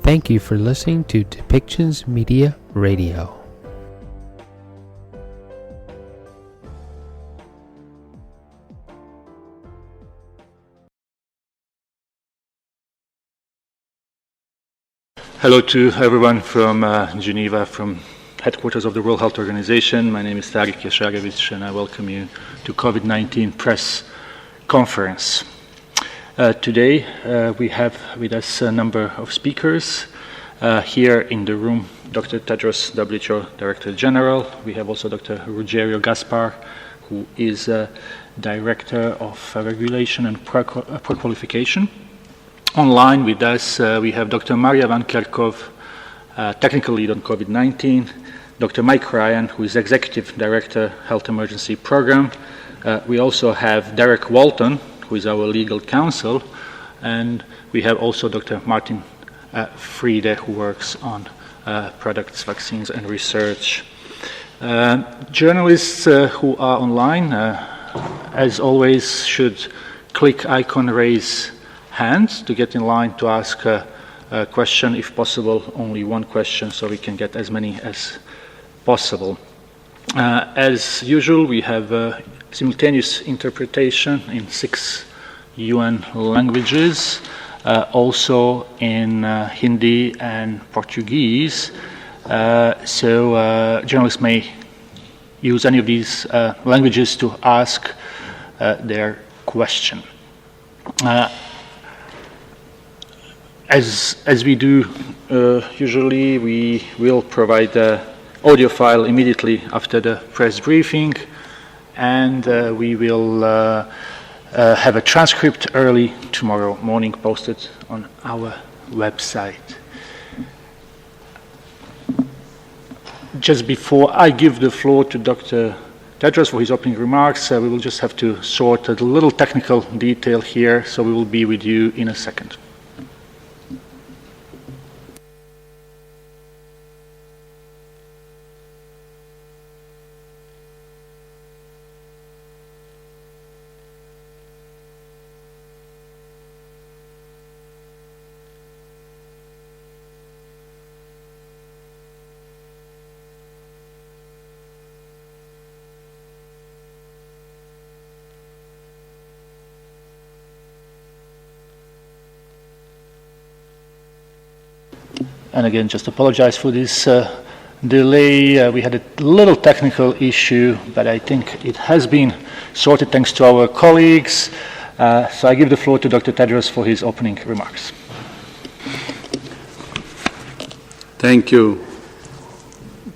Thank you for listening to Depictions Media Radio. Hello to everyone from Geneva, from headquarters of the World Health Organization. My name is Tarik Yasharevich, and I welcome you to COVID-19 press conference. Today we have with us a number of speakers. Here in the room, Dr. Tedros, WHO Director General. We have also Dr. Ruggiero Gaspar, who is Director of Regulation and Pre-Qualification. Online with us, we have Dr. Maria Van Kerkhove, Technical Lead on COVID-19, Dr. Mike Ryan, who is Executive Director, Health Emergency Program. We also have Derek Walton, who is our Legal Counsel, and we have also Dr. Martin Friede, who works on products, vaccines, and research. Journalists who are online, as always, should click icon raise hands to get in line to ask a question, if possible, only one question, so we can get as many as possible. As usual, we have simultaneous interpretation in 6 UN languages, also in Hindi and Portuguese, so journalists may use any of these languages to ask their question. As we do usually, we will provide the audio file immediately after the press briefing, and we will have a transcript early tomorrow morning posted on our website. Just before I give the floor to Dr. Tedros for his opening remarks, we will just have to sort a little technical detail here, so we will be with you in a second. And again, just apologize for this delay. We had a little technical issue, but I think it has been sorted thanks to our colleagues. So I give the floor to Dr. Tedros for his opening remarks. Thank you.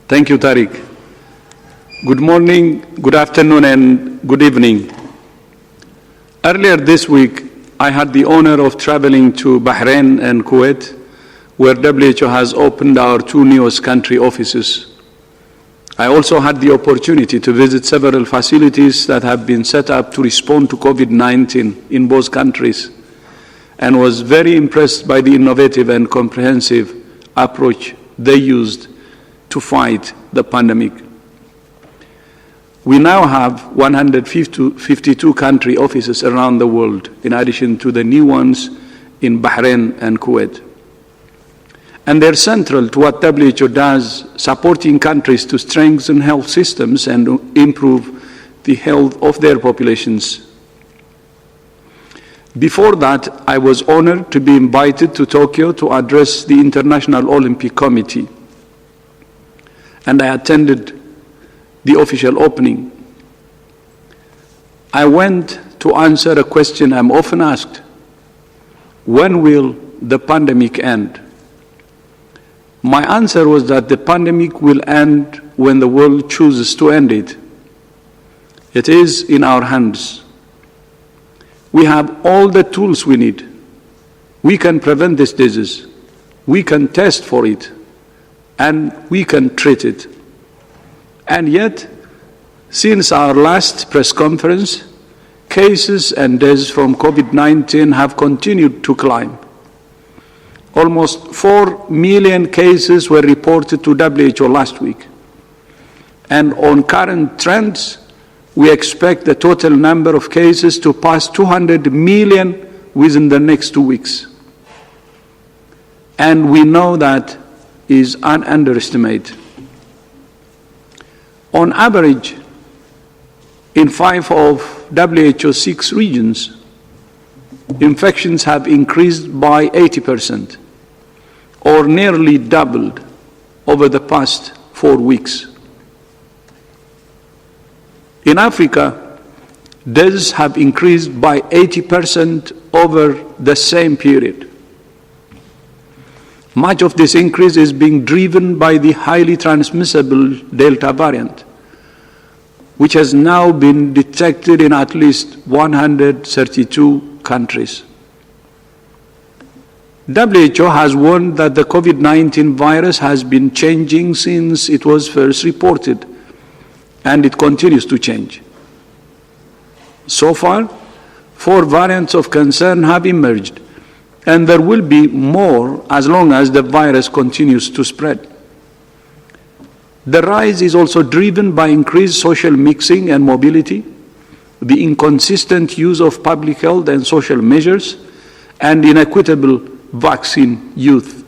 Thank you, Tariq. Good morning, good afternoon, and good evening. Earlier this week, I had the honor of traveling to Bahrain and Kuwait, where WHO has opened our 2 newest country offices. I also had the opportunity to visit several facilities that have been set up to respond to COVID-19 in both countries, and was very impressed by the innovative and comprehensive approach they used to fight the pandemic. We now have 152 country offices around the world, in addition to the new ones in Bahrain and Kuwait. And they're central to what WHO does, supporting countries to strengthen health systems and improve the health of their populations. Before that, I was honored to be invited to Tokyo to address the International Olympic Committee, and I attended the official opening. I went to answer a question I'm often asked: when will the pandemic end? My answer was that the pandemic will end when the world chooses to end it. It is in our hands. We have all the tools we need. We can prevent this disease. We can test for it. And we can treat it. And yet, since our last press conference, cases and deaths from COVID-19 have continued to climb. Almost 4 million cases were reported to WHO last week. And on current trends, we expect the total number of cases to pass 200 million within the next 2 weeks. and we know that is an underestimate. On average, in 5 of WHO's 6 regions, infections have increased by 80%, or nearly doubled over the past 4 weeks. In Africa, deaths have increased by 80% over the same period. Much of this increase is being driven by the highly transmissible Delta variant, which has now been detected in at least 132 countries. WHO has warned that the COVID-19 virus has been changing since it was first reported, and it continues to change. So far, 4 variants of concern have emerged, and there will be more as long as the virus continues to spread. The rise is also driven by increased social mixing and mobility, the inconsistent use of public health and social measures, and inequitable vaccine use.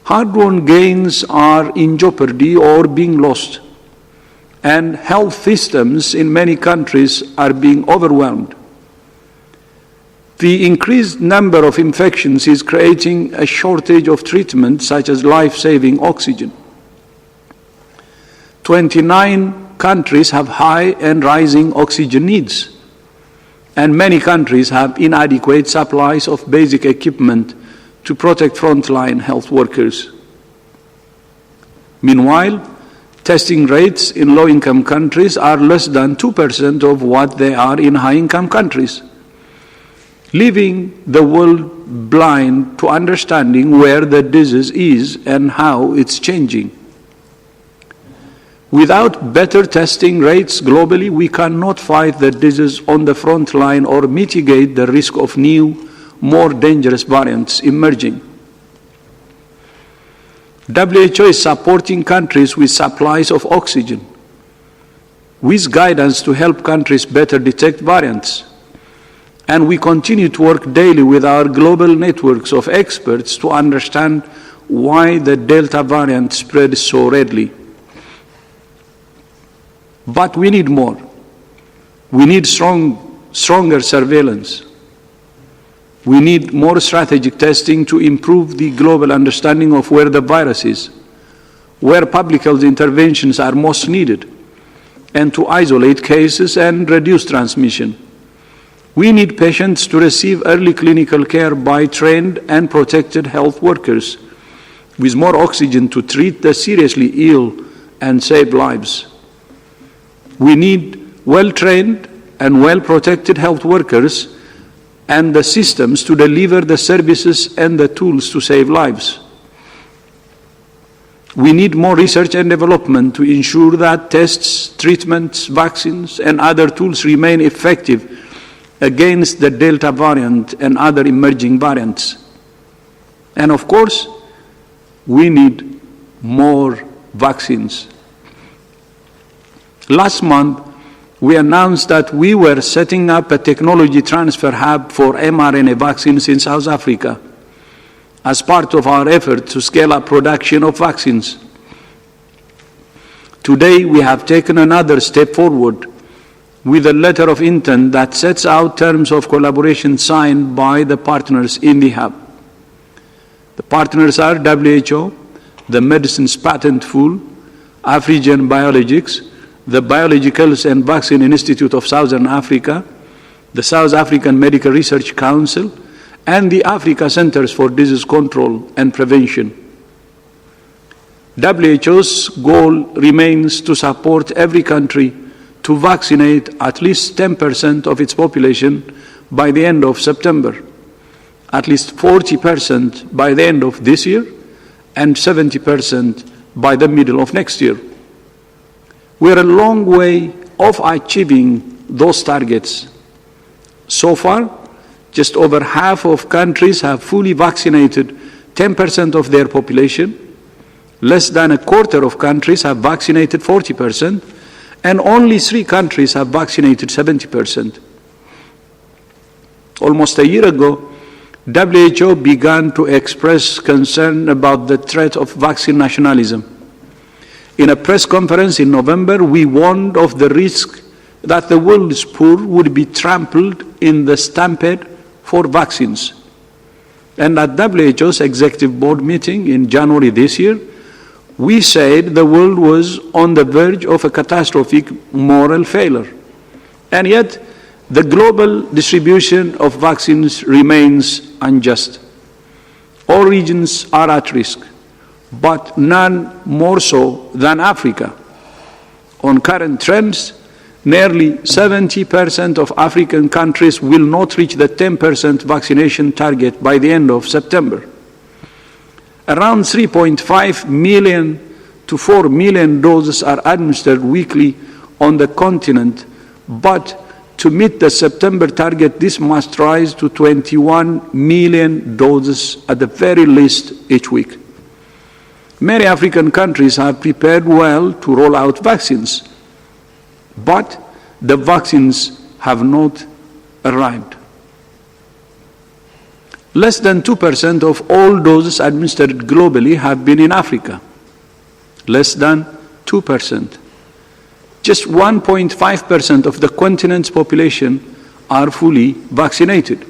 Hard-won gains are in jeopardy or being lost, and health systems in many countries are being overwhelmed. The increased number of infections is creating a shortage of treatment such as life-saving oxygen. 29 countries have high and rising oxygen needs, and many countries have inadequate supplies of basic equipment to protect frontline health workers. Meanwhile, testing rates in low-income countries are less than 2% of what they are in high-income countries, leaving the world blind to understanding where the disease is and how it's changing. Without better testing rates globally, we cannot fight the disease on the front line or mitigate the risk of new, more dangerous variants emerging. WHO is supporting countries with supplies of oxygen, with guidance to help countries better detect variants. And we continue to work daily with our global networks of experts to understand why the Delta variant spread so readily. But we need more. We need stronger surveillance. We need more strategic testing to improve the global understanding of where the virus is, where public health interventions are most needed, and to isolate cases and reduce transmission. We need patients to receive early clinical care by trained and protected health workers, with more oxygen to treat the seriously ill and save lives. We need well-trained and well-protected health workers and the systems to deliver the services and the tools to save lives. We need more research and development to ensure that tests, treatments, vaccines, and other tools remain effective against the Delta variant and other emerging variants. And of course, we need more vaccines. Last month, we announced that we were setting up a technology transfer hub for mRNA vaccines in South Africa as part of our effort to scale up production of vaccines. Today, we have taken another step forward with a letter of intent that sets out terms of collaboration signed by the partners in the hub. The partners are WHO, the Medicines Patent Pool, Afrigen Biologics, the Biologicals and Vaccine Institute of Southern Africa, the South African Medical Research Council, and the Africa Centers for Disease Control and Prevention. WHO's goal remains to support every country to vaccinate at least 10% of its population by the end of September, at least 40% by the end of this year, and 70% by the middle of next year. We are a long way off achieving those targets. So far, just over half of countries have fully vaccinated 10% of their population, less than a quarter of countries have vaccinated 40%, and only 3 countries have vaccinated 70%. Almost a year ago, WHO began to express concern about the threat of vaccine nationalism. In a press conference in November, we warned of the risk that the world's poor would be trampled in the stampede for vaccines. And at WHO's Executive Board meeting in January this year, we said the world was on the verge of a catastrophic moral failure. And yet, the global distribution of vaccines remains unjust. All regions are at risk, but none more so than Africa. On current trends, nearly 70% of African countries will not reach the 10% vaccination target by the end of September. Around 3.5 million to 4 million doses are administered weekly on the continent, but to meet the September target, this must rise to 21 million doses at the very least each week. Many African countries have prepared well to roll out vaccines, but the vaccines have not arrived. Less than 2% of all doses administered globally have been in Africa. Less than 2%. Just 1.5% of the continent's population are fully vaccinated.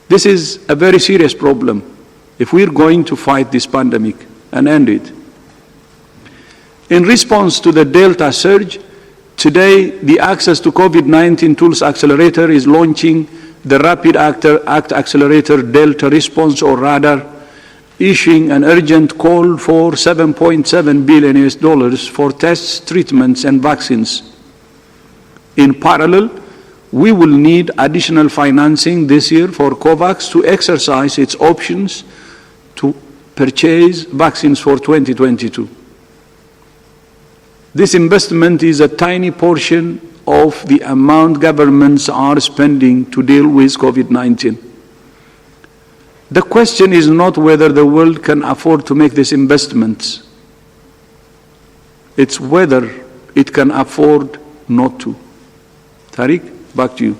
This is a very serious problem if we're going to fight this pandemic and end it. In response to the Delta surge, today the Access to COVID-19 Tools Accelerator is launching the Rapid Act Accelerator Delta Response, or RADAR, issuing an urgent call for $7.7 billion for tests, treatments, and vaccines. In parallel, we will need additional financing this year for COVAX to exercise its options to purchase vaccines for 2022. This investment is a tiny portion of the amount governments are spending to deal with COVID-19. The question is not whether the world can afford to make these investments. It's whether it can afford not to. Tariq, back to you.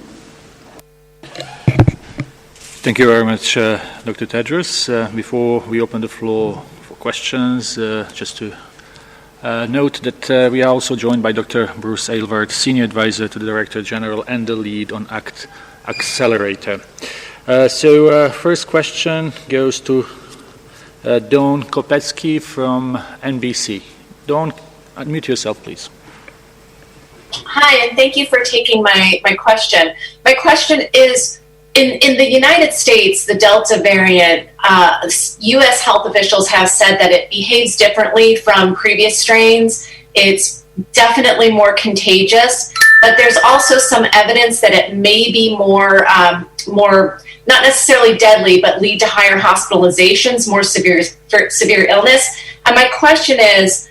Thank you very much, Dr. Tedros. Before we open the floor for questions, just to note that we are also joined by Dr. Bruce Aylward, Senior Advisor to the Director General and the lead on ACT Accelerator. First question goes to Dawn Kopetsky from NBC. Dawn, unmute yourself, please. Hi, and thank you for taking my question. My question is, in the United States, the Delta variant, U.S. health officials have said that it behaves differently from previous strains. It's definitely more contagious, but there's also some evidence that it may be more not necessarily deadly, but lead to higher hospitalizations, more severe illness. And my question is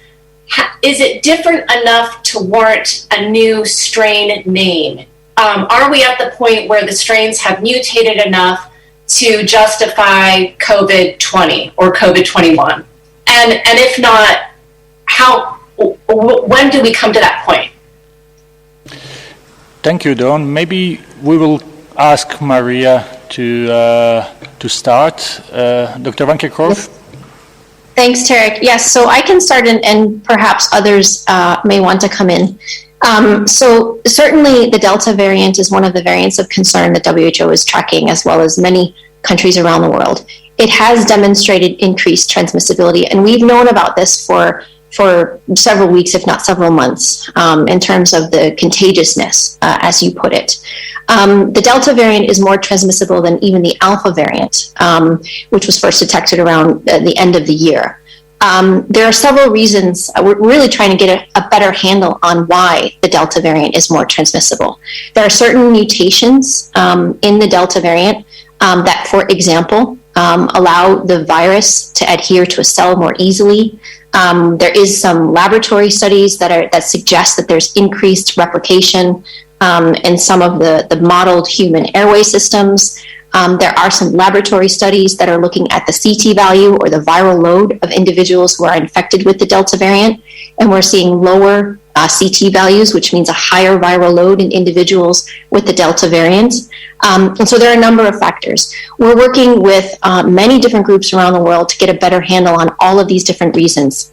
it different enough to warrant a new strain name? Are we at the point where the strains have mutated enough to justify COVID-20 or COVID-21? And if not, when do we come to that point? Thank you, Dawn. Maybe we will ask Maria to start. Dr. Van Kerkhove? Thanks, Tarek. Yes, so I can start and perhaps others may want to come in. So certainly the Delta variant is one of the variants of concern that WHO is tracking, as well as many countries around the world. It has demonstrated increased transmissibility, and we've known about this for several weeks, if not several months, in terms of the contagiousness, as you put it. The Delta variant is more transmissible than even the Alpha variant, which was first detected around the end of the year. There are several reasons. We're really trying to get a better handle on why the Delta variant is more transmissible. There are certain mutations in the Delta variant that, for example, allow the virus to adhere to a cell more easily. There is some laboratory studies that suggest that there's increased replication in some of the modeled human airway systems. There are some laboratory studies that are looking at the CT value or the viral load of individuals who are infected with the Delta variant, and we're seeing lower CT values, which means a higher viral load in individuals with the Delta variant. And so there are a number of factors. We're working with many different groups around the world to get a better handle on all of these different reasons.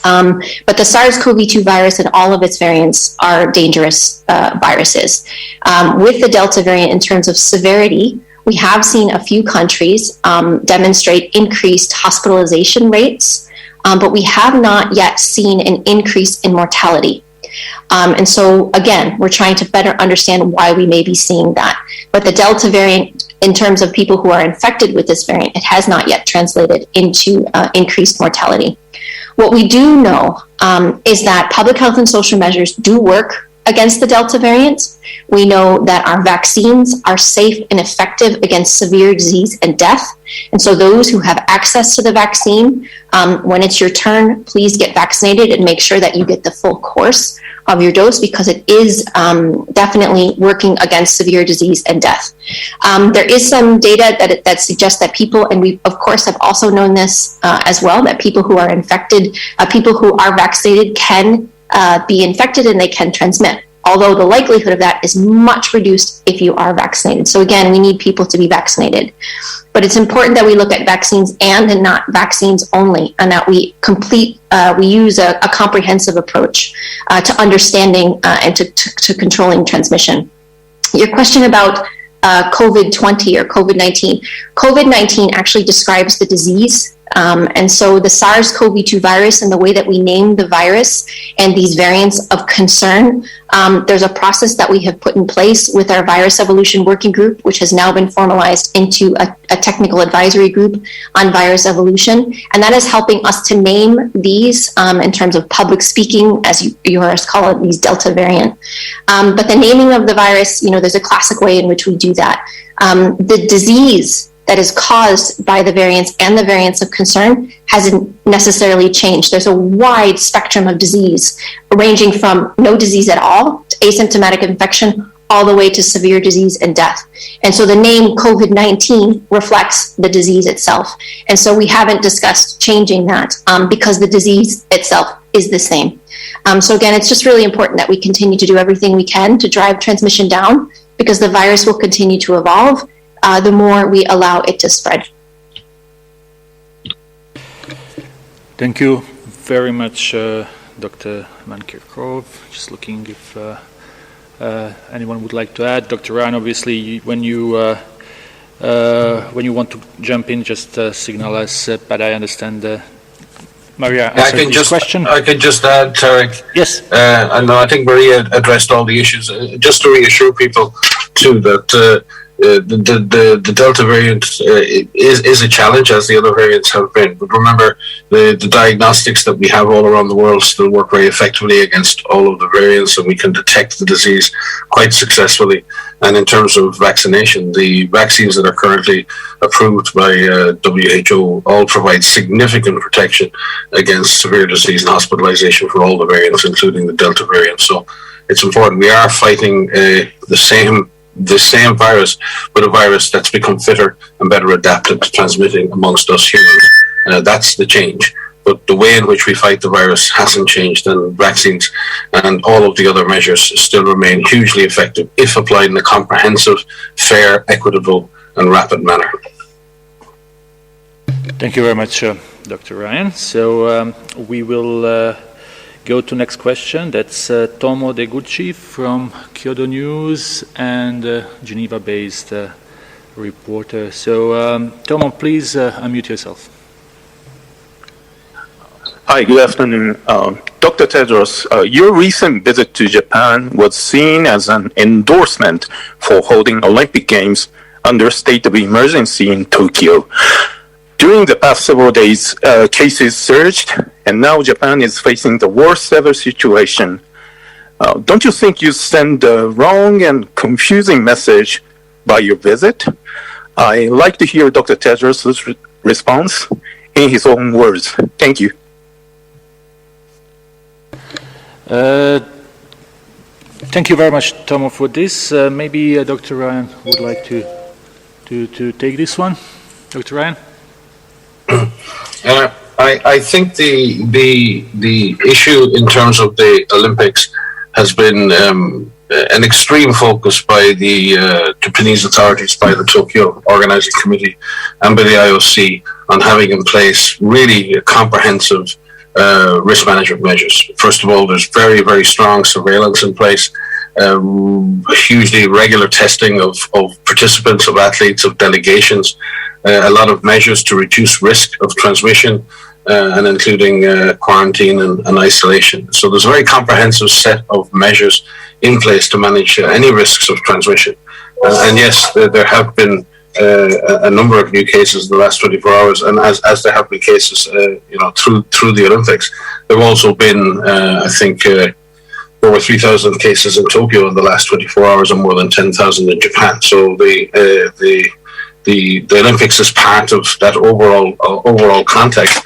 But the SARS-CoV-2 virus and all of its variants are dangerous viruses. With the Delta variant, in terms of severity, we have seen a few countries demonstrate increased hospitalization rates, but we have not yet seen an increase in mortality. And so, again, we're trying to better understand why we may be seeing that. But the Delta variant, in terms of people who are infected with this variant, it has not yet translated into increased mortality. What we do know is that public health and social measures do work against the Delta variant. We know that our vaccines are safe and effective against severe disease and death. And so those who have access to the vaccine, when it's your turn, please get vaccinated and make sure that you get the full course of your dose, because it is definitely working against severe disease and death. There is some data that suggests that people, and we of course have also known this as well, that people who are infected, people who are vaccinated can be infected and they can transmit, although the likelihood of that is much reduced if you are vaccinated. So again, we need people to be vaccinated. But it's important that we look at vaccines and not vaccines only, and that we use a comprehensive approach to understanding and to controlling transmission. Your question about COVID-20 or COVID-19. COVID-19 actually describes the disease. And so the SARS-CoV-2 virus and the way that we name the virus and these variants of concern, there's a process that we have put in place with our virus evolution working group, which has now been formalized into a technical advisory group on virus evolution. And that is helping us to name these in terms of public speaking, as you heard us call it, these Delta variant. But the naming of the virus, there's a classic way in which we do that. The disease that is caused by the variants and the variants of concern hasn't necessarily changed. There's a wide spectrum of disease, ranging from no disease at all to asymptomatic infection, all the way to severe disease and death. And so the name COVID-19 reflects the disease itself. And so we haven't discussed changing that because the disease itself is the same. So again, it's just really important that we continue to do everything we can to drive transmission down, because the virus will continue to evolve the more we allow it to spread. Thank you very much, Dr. Van Kerkhove. Just looking if anyone would like to add. Dr. Ryan, obviously, when you want to jump in, just signal us. But I understand Maria answered this question. I can just add, Tarek. Yes. I think Maria addressed all the issues. Just to reassure people, too, that the Delta variant is a challenge, as the other variants have been. But remember, the diagnostics that we have all around the world still work very effectively against all of the variants, and we can detect the disease quite successfully. And in terms of vaccination, the vaccines that are currently approved by WHO all provide significant protection against severe disease and hospitalization for all the variants, including the Delta variant. So it's important. We are fighting the same virus, but a virus that's become fitter and better adapted to transmitting amongst us humans. That's the change. But the way in which we fight the virus hasn't changed, and vaccines and all of the other measures still remain hugely effective if applied in a comprehensive, fair, equitable, and rapid manner. Thank you very much, Dr. Ryan. So we will go to next question. That's Tomo Deguchi from Kyoto News and Geneva-based reporter. So Tomo, please unmute yourself. Hi, good afternoon. Dr. Tedros, your recent visit to Japan was seen as an endorsement for holding Olympic Games under state of emergency in Tokyo. During the past several days, cases surged, and now Japan is facing the worst ever situation. Don't you think you send the wrong and confusing message by your visit? I'd like to hear Dr. Tedros' response in his own words. Thank you. Thank you very much, Tomo, for this. Maybe Dr. Ryan would like to to take this one? Dr. Ryan? I think the issue in terms of the Olympics has been an extreme focus by the Japanese authorities, by the Tokyo Organizing Committee and by the IOC on having in place really comprehensive risk management measures. First of all, there's very, very strong surveillance in place, hugely regular testing of participants, of athletes, of delegations, a lot of measures to reduce risk of transmission, and including quarantine and isolation. So there's a very comprehensive set of measures in place to manage any risks of transmission. And yes, there have been a number of new cases in the last 24 hours, and as there have been cases, through the Olympics, there have also been, I think, over 3,000 cases in Tokyo in the last 24 hours, and more than 10,000 in Japan. So the Olympics is part of that overall context,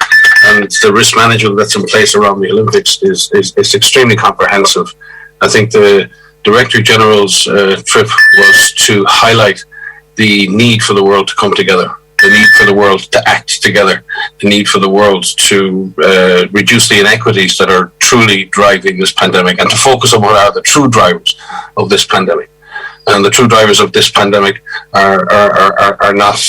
and the risk management that's in place around the Olympics is extremely comprehensive. I think the Director General's trip was to highlight the need for the world to come together, the need for the world to act together, the need for the world to reduce the inequities that are truly driving this pandemic, and to focus on what are the true drivers of this pandemic. And the true drivers of this pandemic are not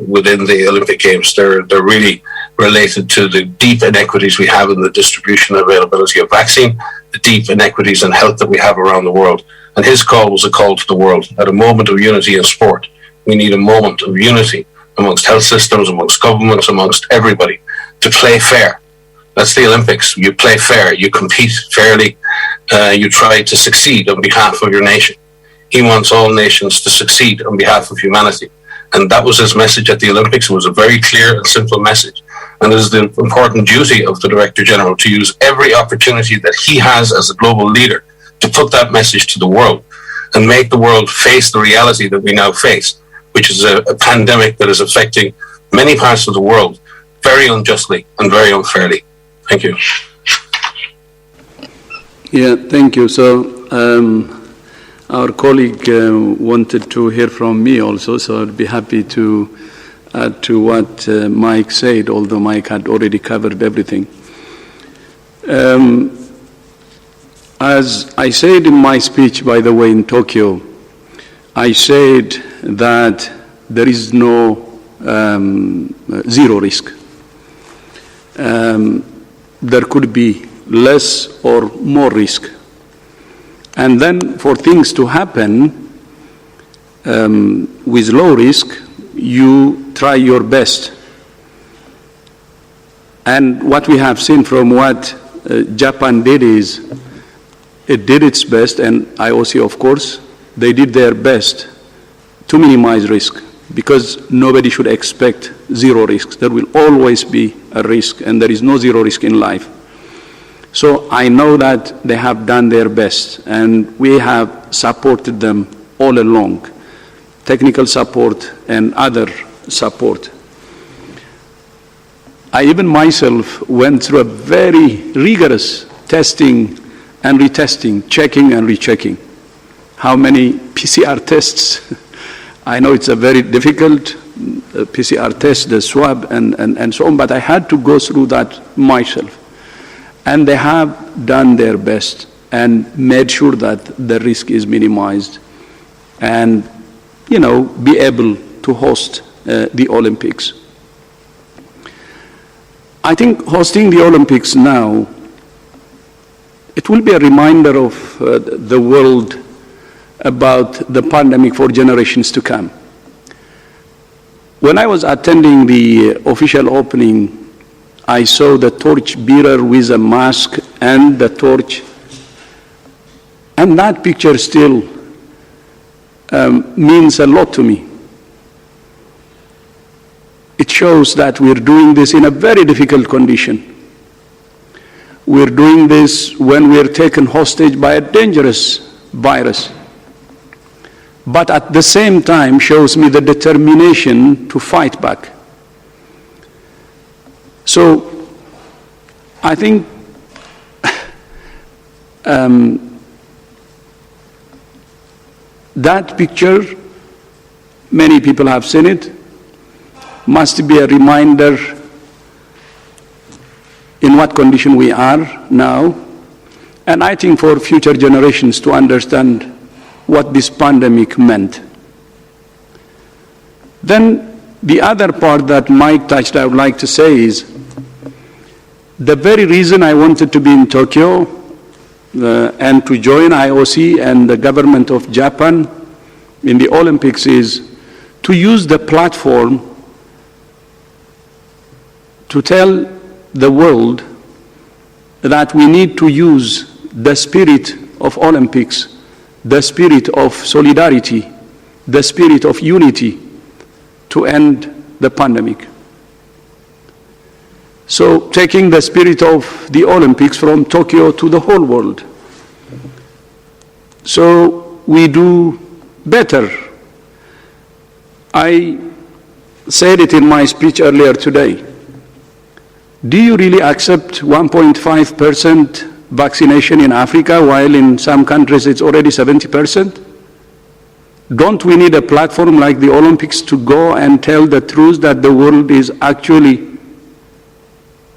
within the Olympic Games. They're really related to the deep inequities we have in the distribution and availability of vaccine, the deep inequities in health that we have around the world. And his call was a call to the world. At a moment of unity in sport, we need a moment of unity amongst health systems, amongst governments, amongst everybody, to play fair. That's the Olympics. You play fair, you compete fairly, you try to succeed on behalf of your nation. He wants all nations to succeed on behalf of humanity. And that was his message at the Olympics. It was a very clear and simple message. And it is the important duty of the Director General to use every opportunity that he has as a global leader to put that message to the world and make the world face the reality that we now face, which is a pandemic that is affecting many parts of the world very unjustly and very unfairly. Thank you. Yeah, thank you. So our colleague wanted to hear from me also, so I'd be happy to add to what Mike said, although Mike had already covered everything. As I said in my speech, by the way, in Tokyo, I said that there is no zero risk. There could be less or more risk. And then for things to happen with low risk, you try your best. And what we have seen from what Japan did is, it did its best, and IOC, of course, they did their best to minimize risk, because nobody should expect zero risks. There will always be a risk, and there is no zero risk in life. So I know that they have done their best, and we have supported them all along, technical support and other support. I even myself went through a very rigorous testing and retesting, checking and rechecking. How many PCR tests? I know it's a very difficult PCR test, the swab and so on, but I had to go through that myself. And they have done their best and made sure that the risk is minimized and, be able to host the Olympics. I think hosting the Olympics now, it will be a reminder of the world about the pandemic for generations to come. When I was attending the official opening, I saw the torch bearer with a mask and the torch, and that picture still means a lot to me. It shows that we're doing this in a very difficult condition. We're doing this when we're taken hostage by a dangerous virus. But at the same time shows me the determination to fight back. So I think that picture many people have seen it, must be a reminder in what condition we are now, and I think for future generations to understand what this pandemic meant. Then the other part that Mike touched, I would like to say is, the very reason I wanted to be in Tokyo and to join IOC and the government of Japan in the Olympics is to use the platform to tell the world that we need to use the spirit of Olympics, the spirit of solidarity, the spirit of unity to end the pandemic. So taking the spirit of the Olympics from Tokyo to the whole world. So we do better. I said it in my speech earlier today. Do you really accept 1.5% vaccination in Africa while in some countries it's already 70%? Don't we need a platform like the Olympics to go and tell the truth that the world is actually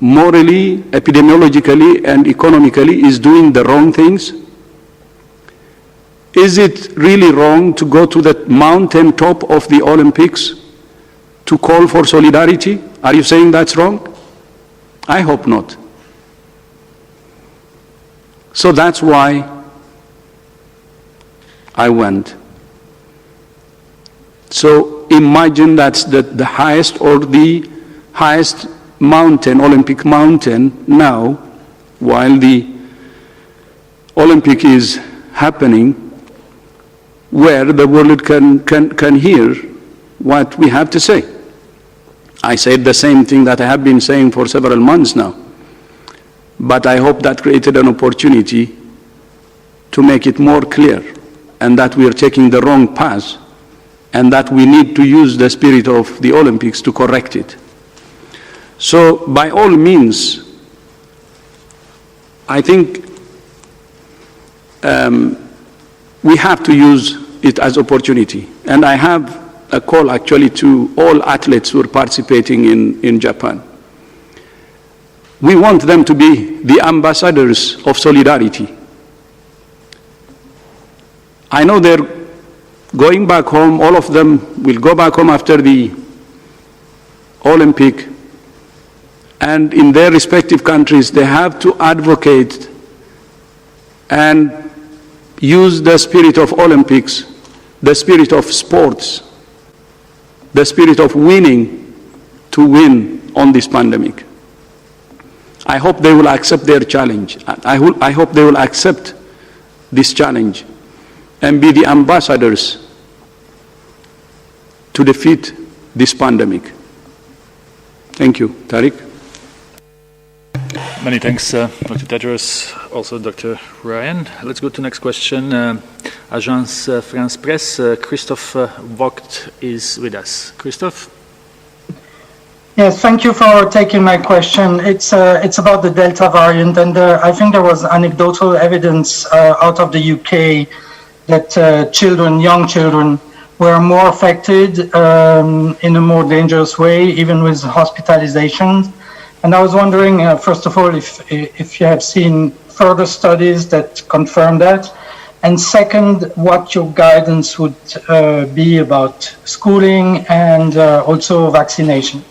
morally, epidemiologically, and economically is doing the wrong things? Is it really wrong to go to the mountain top of the Olympics to call for solidarity? Are you saying that's wrong? I hope not. So that's why I went. So imagine that's the highest or the highest mountain, Olympic mountain now, while the Olympic is happening, where the world can hear what we have to say. I said the same thing that I have been saying for several months now, but I hope that created an opportunity to make it more clear, and that we are taking the wrong path, and that we need to use the spirit of the Olympics to correct it. So by all means, I think we have to use it as opportunity. And I have a call actually to all athletes who are participating in Japan. We want them to be the ambassadors of solidarity. I know they're going back home, all of them will go back home after the Olympic, and in their respective countries they have to advocate and use the spirit of Olympics, the spirit of sports, the spirit of winning to win on this pandemic. I hope they will accept their challenge. I hope they will accept this challenge and be the ambassadors to defeat this pandemic. Thank you. Tariq? Many thanks, Dr. Tedros, also Dr. Ryan. Let's go to the next question. Agence France Presse, Christophe Vogt is with us. Christophe? Yes, thank you for taking my question. It's about the Delta variant, and I think there was anecdotal evidence out of the UK that young children, were more affected in a more dangerous way, even with hospitalizations. And I was wondering, first of all, if you have seen further studies that confirm that, and second, what your guidance would be about schooling and also vaccination.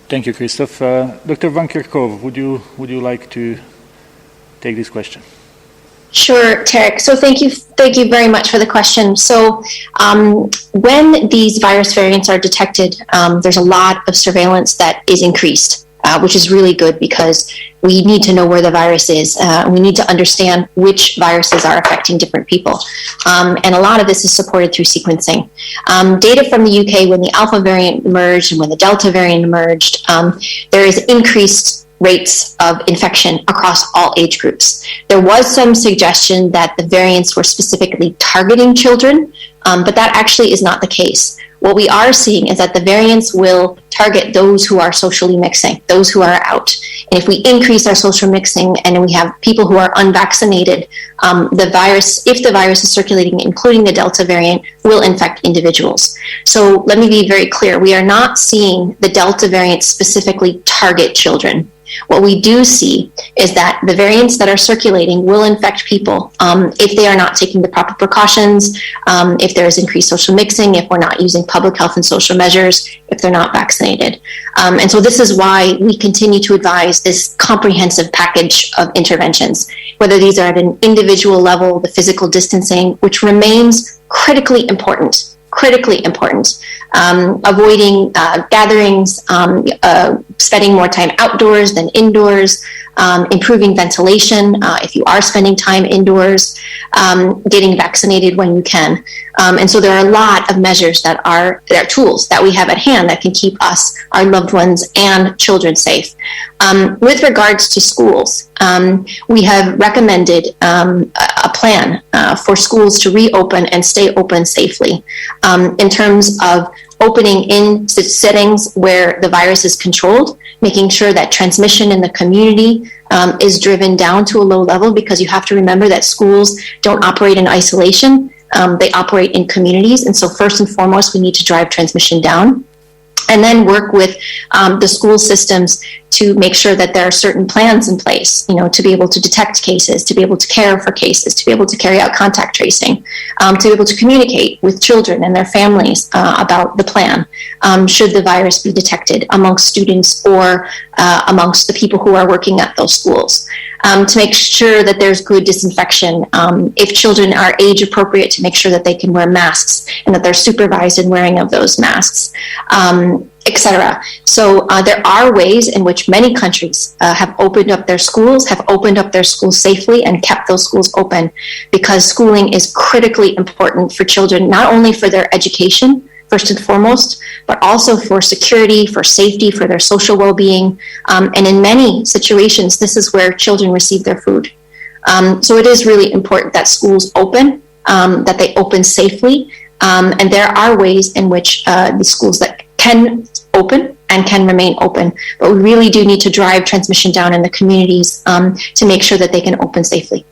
Thank you, Christophe. Dr. Van Kerkhove, would you like to take this question? Sure, Tarek. So thank you very much for the question. So when these virus variants are detected, there's a lot of surveillance that is increased, which is really good because we need to know where the virus is. We need to understand which viruses are affecting different people. And a lot of this is supported through sequencing. Data from the UK, when the Alpha variant emerged and when the Delta variant emerged, there is increased rates of infection across all age groups. There was some suggestion that the variants were specifically targeting children, but that actually is not the case. What we are seeing is that the variants will target those who are socially mixing, those who are out. And if we increase our social mixing and we have people who are unvaccinated, the virus, if the virus is circulating, including the Delta variant, will infect individuals. So let me be very clear. We are not seeing the Delta variant specifically target children. What we do see is that the variants that are circulating will infect people if they are not taking the proper precautions, if there is increased social mixing, if we're not using public health and social measures, if they're not vaccinated. And so this is why we continue to advise this comprehensive package of interventions, whether these are at an individual level, the physical distancing, which remains critically important. Avoiding gatherings, spending more time outdoors than indoors, improving ventilation if you are spending time indoors, getting vaccinated when you can. And so there are a lot of measures there are tools that we have at hand that can keep us, our loved ones, and children safe. With regards to schools, we have recommended a plan for schools to reopen and stay open safely in terms of opening in settings where the virus is controlled, making sure that transmission in the community is driven down to a low level, because you have to remember that schools don't operate in isolation. They operate in communities. And so first and foremost, we need to drive transmission down, and then work with the school systems to make sure that there are certain plans in place, to be able to detect cases, to be able to care for cases, to be able to carry out contact tracing, to be able to communicate with children and their families about the plan, should the virus be detected amongst students or amongst the people who are working at those schools. To make sure that there's good disinfection, if children are age appropriate, to make sure that they can wear masks and that they're supervised in wearing of those masks, etc. So there are ways in which many countries have opened up their schools safely and kept those schools open, because schooling is critically important for children, not only for their education, first and foremost, but also for security, for safety, for their social well-being. And in many situations, this is where children receive their food. So it is really important that schools open, that they open safely. And there are ways in which the schools that can open and can remain open, but we really do need to drive transmission down in the communities to make sure that they can open safely.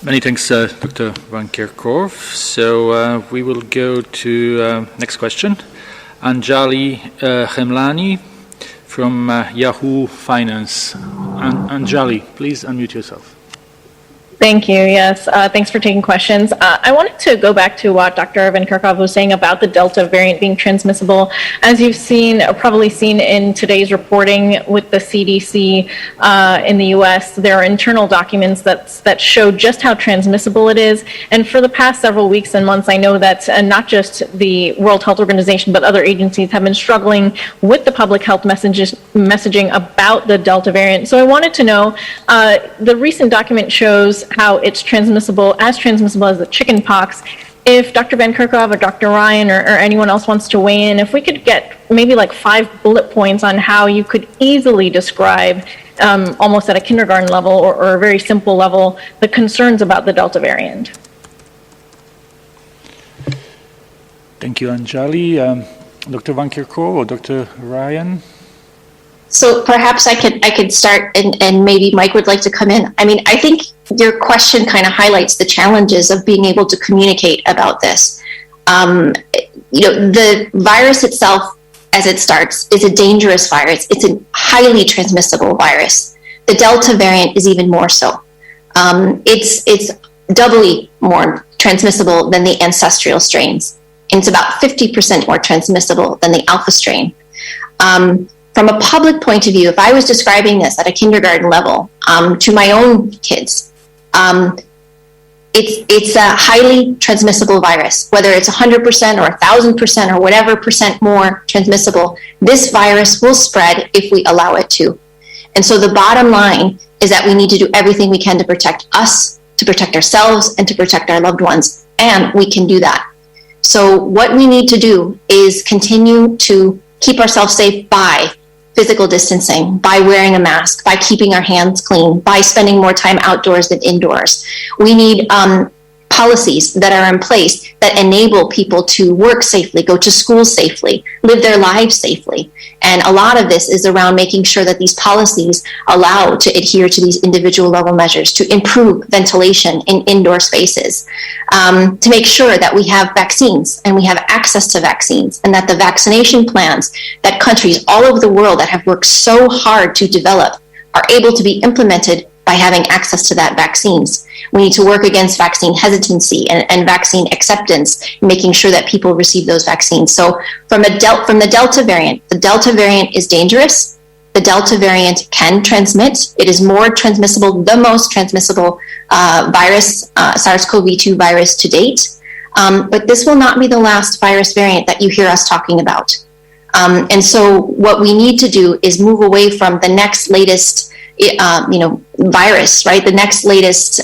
Many thanks, Dr. Van Kerkhove. So we will go to next question. Anjali Khemlani from Yahoo Finance. Anjali, please unmute yourself. Thank you. Yes, thanks for taking questions. I wanted to go back to what Dr. Van Kerkhove was saying about the Delta variant being transmissible. As you've seen, probably seen in today's reporting with the CDC in the US, there are internal documents that show just how transmissible it is. And for the past several weeks and months, I know that not just the World Health Organization, but other agencies have been struggling with the public health messaging about the Delta variant. So I wanted to know, the recent document shows how it's transmissible as the chicken pox. If Dr. Van Kerkhove or Dr. Ryan or anyone else wants to weigh in, if we could get maybe like 5 bullet points on how you could easily describe, almost at a kindergarten level or a very simple level, the concerns about the Delta variant. Thank you, Anjali. Dr. Van Kerkhove or Dr. Ryan? So perhaps I could start, and maybe Mike would like to come in. I mean, I think your question kind of highlights the challenges of being able to communicate about this. The virus itself, as it starts, is a dangerous virus. It's a highly transmissible virus. The Delta variant is even more so. It's doubly more transmissible than the ancestral strains. And it's about 50% more transmissible than the alpha strain. From a public point of view, if I was describing this at a kindergarten level to my own kids, it's a highly transmissible virus. Whether it's 100% or 1,000% or whatever percent more transmissible, this virus will spread if we allow it to. And so the bottom line is that we need to do everything we can to protect us, to protect ourselves, and to protect our loved ones. And we can do that. So what we need to do is continue to keep ourselves safe by physical distancing, by wearing a mask, by keeping our hands clean, by spending more time outdoors than indoors. We need policies that are in place that enable people to work safely, go to school safely, live their lives safely. And a lot of this is around making sure that these policies allow to adhere to these individual level measures to improve ventilation in indoor spaces, to make sure that we have vaccines and we have access to vaccines, and that the vaccination plans that countries all over the world that have worked so hard to develop are able to be implemented by having access to that vaccines. We need to work against vaccine hesitancy and vaccine acceptance, making sure that people receive those vaccines. So from the Delta variant, the Delta variant is dangerous. The Delta variant can transmit. It is more transmissible, the most transmissible virus, SARS-CoV-2 virus to date. But this will not be the last virus variant that you hear us talking about. And so what we need to do is move away from the next latest virus, right? The next latest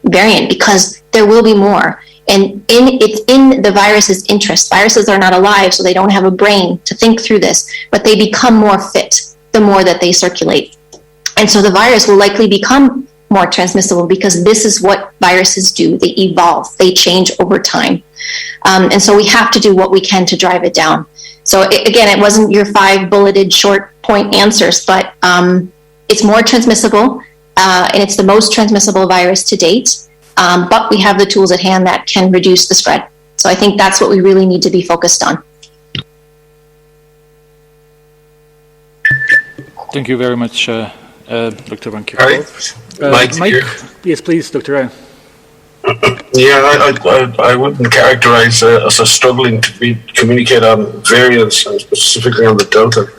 variant, because there will be more. And it's in the virus's interest. Viruses are not alive, so they don't have a brain to think through this, but they become more fit the more that they circulate. And so the virus will likely become more transmissible because this is what viruses do. They evolve, they change over time. And so we have to do what we can to drive it down. So again, it wasn't your 5 bulleted short point answers, but it's more transmissible, and it's the most transmissible virus to date, but we have the tools at hand that can reduce the spread. So I think that's what we really need to be focused on. Thank you very much, Dr. Van Kerkhove. Mike, yes, please, Dr. Ryan. Yeah, I wouldn't characterize us as struggling to communicate on variants, and specifically on the Delta.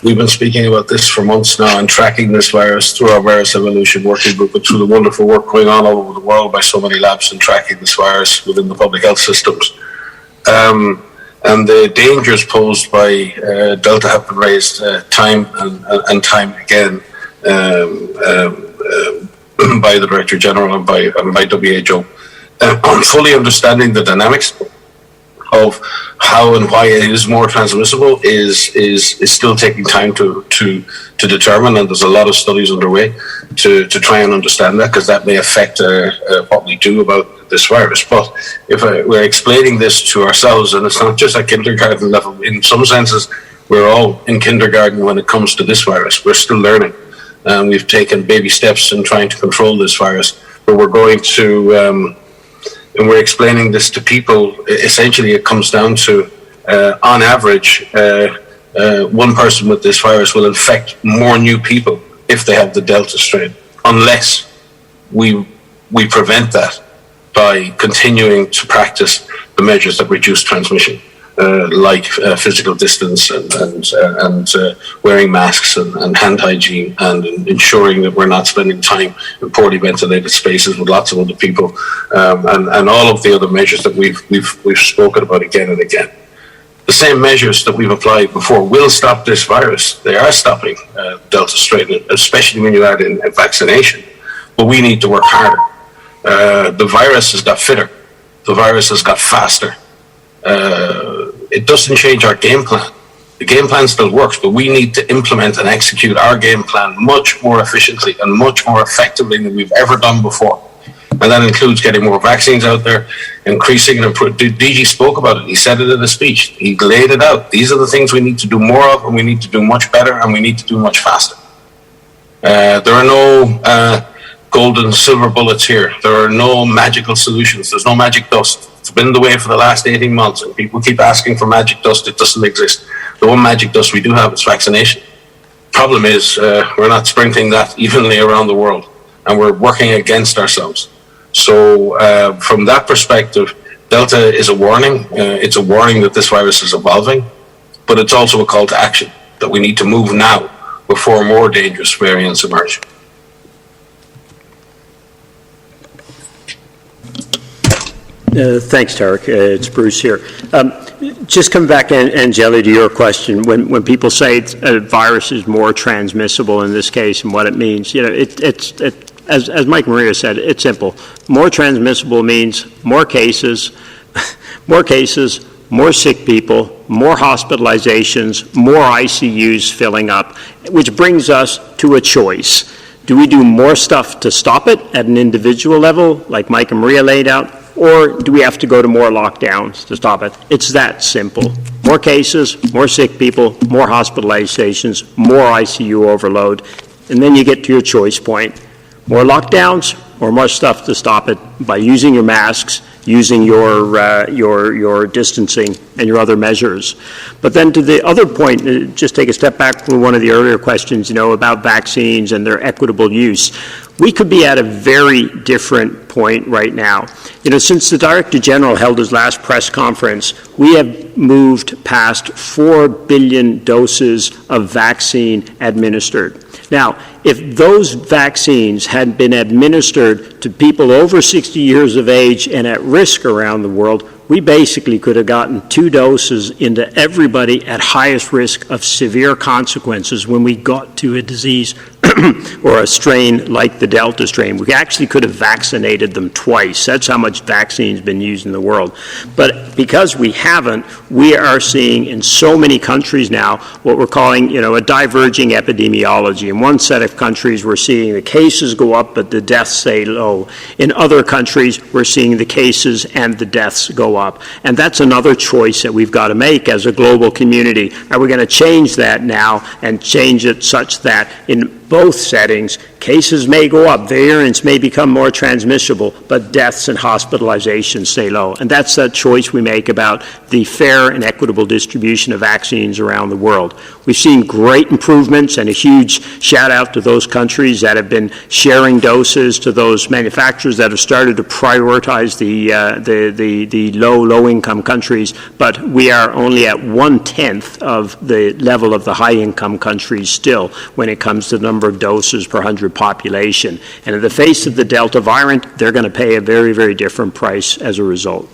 We've been speaking about this for months now and tracking this virus through our virus evolution working group and through the wonderful work going on all over the world by so many labs in tracking this virus within the public health systems. And the dangers posed by Delta have been raised time and time again by the Director General and by WHO. On fully understanding the dynamics of how and why it is more transmissible is still taking time to determine, and there's a lot of studies underway to try and understand that, because that may affect what we do about this virus. But if we're explaining this to ourselves, and it's not just at kindergarten level, in some senses we're all in kindergarten when it comes to this virus. We're still learning, and we've taken baby steps in trying to control this virus, but we're going to and we're explaining this to people. Essentially, it comes down to, on average, one person with this virus will infect more new people if they have the Delta strain, unless we prevent that by continuing to practice the measures that reduce transmission, like physical distance and wearing masks and hand hygiene, and ensuring that we're not spending time in poorly ventilated spaces with lots of other people, and all of the other measures that we've spoken about again and again. The same measures that we've applied before will stop this virus. They are stopping Delta strain, especially when you add in vaccination. But we need to work harder. The virus has got fitter. The virus has got faster. It doesn't change our game plan. The game plan still works, but we need to implement and execute our game plan much more efficiently and much more effectively than we've ever done before. And that includes getting more vaccines out there, increasing and improving. DG spoke about it. He said it in a speech. He laid it out. These are the things we need to do more of, and we need to do much better, and we need to do much faster. There are no golden silver bullets here. There are no magical solutions. There's no magic dust. It's been the way for the last 18 months, and people keep asking for magic dust. It doesn't exist. The one magic dust we do have is vaccination. Problem is, we're not sprinting that evenly around the world, and we're working against ourselves. So from that perspective, Delta is a warning. It's a warning that this virus is evolving, but it's also a call to action that we need to move now before more dangerous variants emerge. Thanks, Tarek. It's Bruce here. Just come back, Angeli, to your question. When people say a virus is more transmissible in this case and what it means, as Mike Maria said, it's simple. More transmissible means more cases, more sick people, more hospitalizations, more ICUs filling up, which brings us to a choice. Do we do more stuff to stop it at an individual level, like Mike and Maria laid out, or do we have to go to more lockdowns to stop it? It's that simple. More cases, more sick people, more hospitalizations, more ICU overload, and then you get to your choice point. More lockdowns or more stuff to stop it by using your masks, using your distancing and your other measures. But then to the other point, just take a step back from one of the earlier questions, about vaccines and their equitable use. We could be at a very different point right now. Since the Director General held his last press conference, we have moved past 4 billion doses of vaccine administered. Now, if those vaccines had been administered to people over 60 years of age and at risk around the world, we basically could have gotten 2 doses into everybody at highest risk of severe consequences when we got to a disease or a strain like the Delta strain. We actually could have vaccinated them twice. That's how much vaccine's been used in the world. But because we haven't, we are seeing in so many countries now what we're calling, a diverging epidemiology. In one set of countries, we're seeing the cases go up, but the deaths stay low. In other countries, we're seeing the cases and the deaths go up. And that's another choice that we've got to make as a global community. Are we going to change that now and change it such that in both settings, cases may go up, variants may become more transmissible, but deaths and hospitalizations stay low. And that's the choice we make about the fair and equitable distribution of vaccines around the world. We've seen great improvements, and a huge shout out to those countries that have been sharing doses, to those manufacturers that have started to prioritize the low-income countries, but we are only at 1/10 of the level of the high-income countries still when it comes to the number of doses per 100 population. And in the face of the Delta variant, they're going to pay a very, very different price as a result.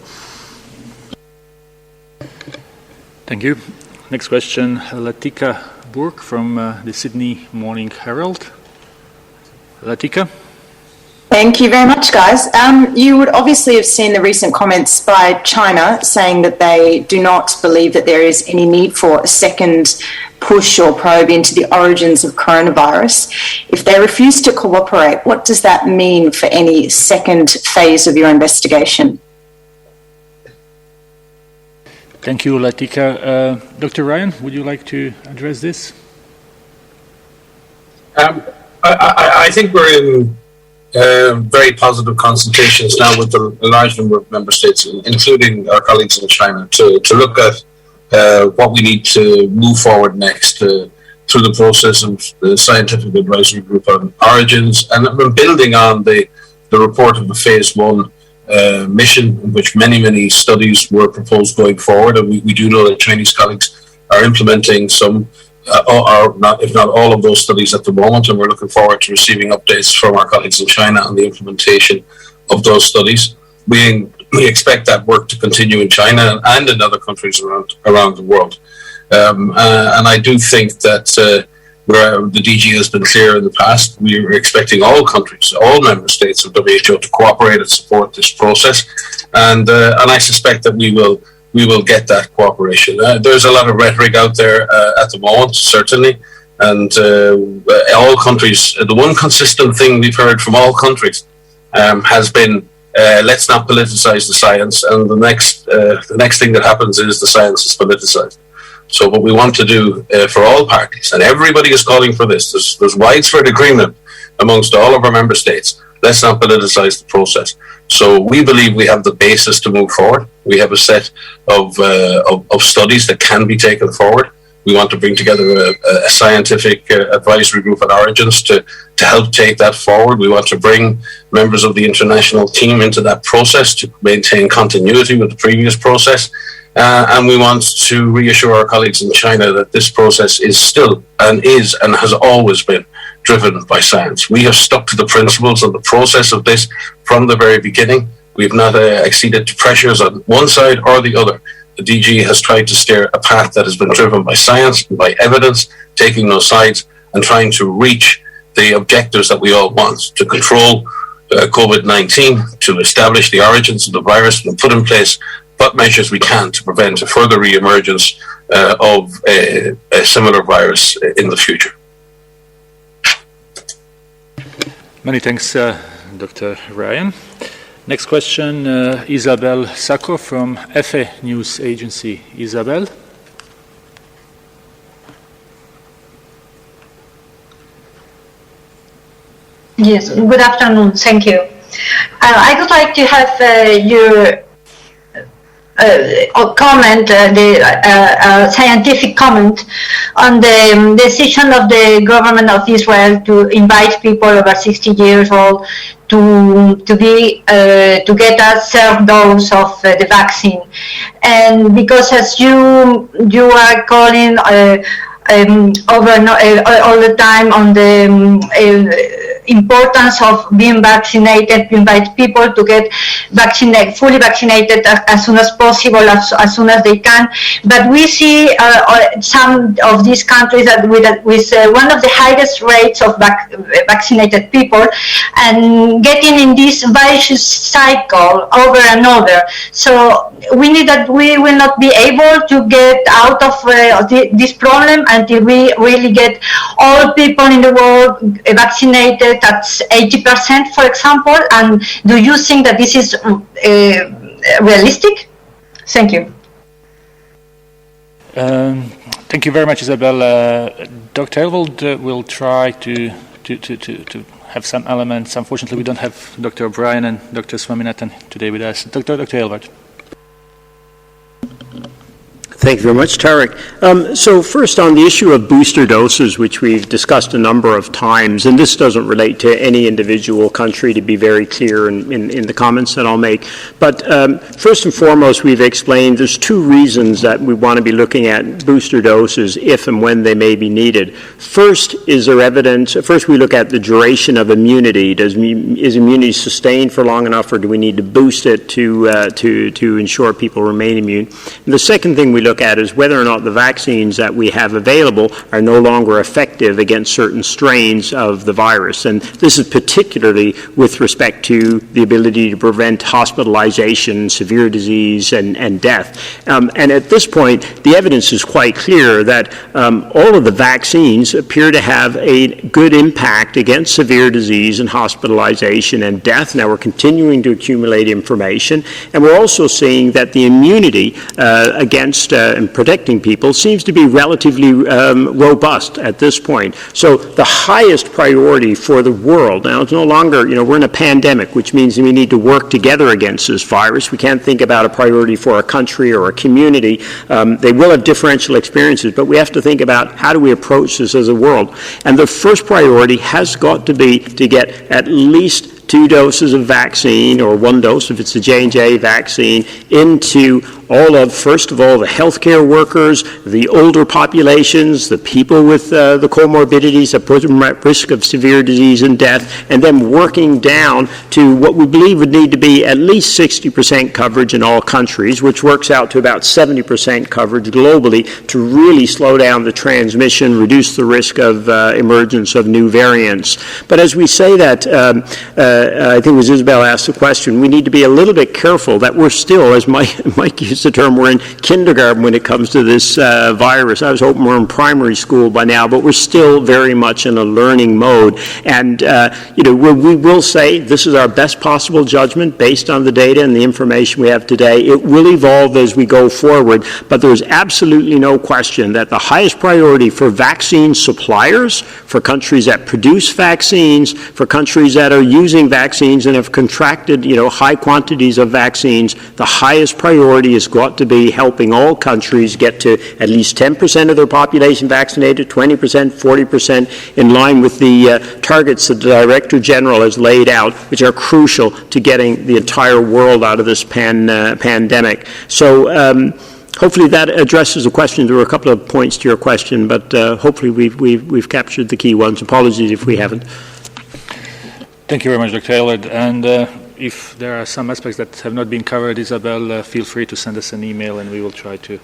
Thank you. Next question, Latika Burke from the Sydney Morning Herald. Latika? Thank you very much, guys. You would obviously have seen the recent comments by China saying that they do not believe that there is any need for a second push or probe into the origins of coronavirus. If they refuse to cooperate, what does that mean for any second phase of your investigation? Thank you, Latika. Dr. Ryan, would you like to address this? I think we're in very positive consultations now with a large number of member states, including our colleagues in China, to look at what we need to move forward next through the process of the Scientific Advisory Group on Origins, and building on the report of the Phase 1 mission, in which many studies were proposed going forward. And we do know that Chinese colleagues are implementing some, if not all of those studies at the moment, and we're looking forward to receiving updates from our colleagues in China on the implementation of those studies. We expect that work to continue in China and in other countries around the world. And I do think that where the DG has been clear in the past, we are expecting all countries, all member states of WHO to cooperate and support this process. And I suspect that we will get that cooperation. There's a lot of rhetoric out there at the moment, certainly. And all countries, the one consistent thing we've heard from all countries has been, let's not politicize the science, and the next thing that happens is the science is politicized. So what we want to do for all parties, and everybody is calling for this, there's widespread agreement amongst all of our member states, let's not politicize the process. So we believe we have the basis to move forward. We have a set of studies that can be taken forward. We want to bring together a scientific advisory group at Origins to help take that forward. We want to bring members of the international team into that process to maintain continuity with the previous process. And we want to reassure our colleagues in China that this process is still and has always been driven by science. We have stuck to the principles of the process of this from the very beginning. We've not acceded to pressures on one side or the other. The DG has tried to steer a path that has been driven by science, by evidence, taking no sides, and trying to reach the objectives that we all want: to control COVID-19, to establish the origins of the virus, and put in place what measures we can to prevent a further re-emergence of a similar virus in the future. Many thanks, Dr. Ryan. Next question, Isabel Sacco from EFE News Agency. Isabel? Yes, good afternoon. Thank you. I would like to have your comment, the scientific comment on the decision of the government of Israel to invite people over 60 years old to get a third dose of the vaccine, and because as you are calling all the time on the importance of being vaccinated, to invite people to get fully vaccinated as soon as possible, as soon as they can. But we see some of these countries that with one of the highest rates of vaccinated people, and getting in this vicious cycle over and over. So we will not be able to get out of this problem until we really get all people in the world vaccinated at 80%, for example. And do you think that this is realistic? Thank you. Thank you very much, Isabel. Dr. Elwold will try to have some elements. Unfortunately, we don't have Dr. O'Brien and Dr. Swaminathan today with us. Dr. Elwold. Thank you very much, Tarek. So first on the issue of booster doses, which we've discussed a number of times, and this doesn't relate to any individual country, to be very clear in the comments that I'll make. But first and foremost, we've explained there's two reasons that we want to be looking at booster doses if and when they may be needed. First, is there evidence? First, we look at the duration of immunity. Is immunity sustained for long enough, or do we need to boost it to ensure people remain immune? And the second thing we look at is whether or not the vaccines that we have available are no longer effective against certain strains of the virus. And this is particularly with respect to the ability to prevent hospitalization, severe disease, and death. And at this point, the evidence is quite clear that all of the vaccines appear to have a good impact against severe disease and hospitalization and death. Now, we're continuing to accumulate information, and we're also seeing that the immunity against and protecting people seems to be relatively robust at this point. So the highest priority for the world, now it's no longer, we're in a pandemic, which means we need to work together against this virus. We can't think about a priority for a country or a community. They will have differential experiences, but we have to think about how do we approach this as a world. And the first priority has got to be to get at least 2 doses of vaccine, or 1 dose if it's the J&J vaccine, into first of all, the healthcare workers, the older populations, the people with the comorbidities that put them at risk of severe disease and death, and then working down to what we believe would need to be at least 60% coverage in all countries, which works out to about 70% coverage globally to really slow down the transmission, reduce the risk of emergence of new variants. But as we say that, I think it was Isabel asked the question, we need to be a little bit careful that we're still, as Mike used the term, we're in kindergarten when it comes to this virus. I was hoping we're in primary school by now, but we're still very much in a learning mode. And, we will say this is our best possible judgment based on the data and the information we have today. It will evolve as we go forward, but there's absolutely no question that the highest priority for vaccine suppliers, for countries that produce vaccines, for countries that are using vaccines and have contracted, high quantities of vaccines, the highest priority has got to be helping all countries get to at least 10% of their population vaccinated, 20%, 40%, in line with the targets that the Director General has laid out, which are crucial to getting the entire world out of this pandemic. So hopefully that addresses the question. There were a couple of points to your question, but hopefully we've captured the key ones. Apologies if we haven't. Thank you very much, Dr. Elwold. And if there are some aspects that have not been covered, Isabel, feel free to send us an email and we will try to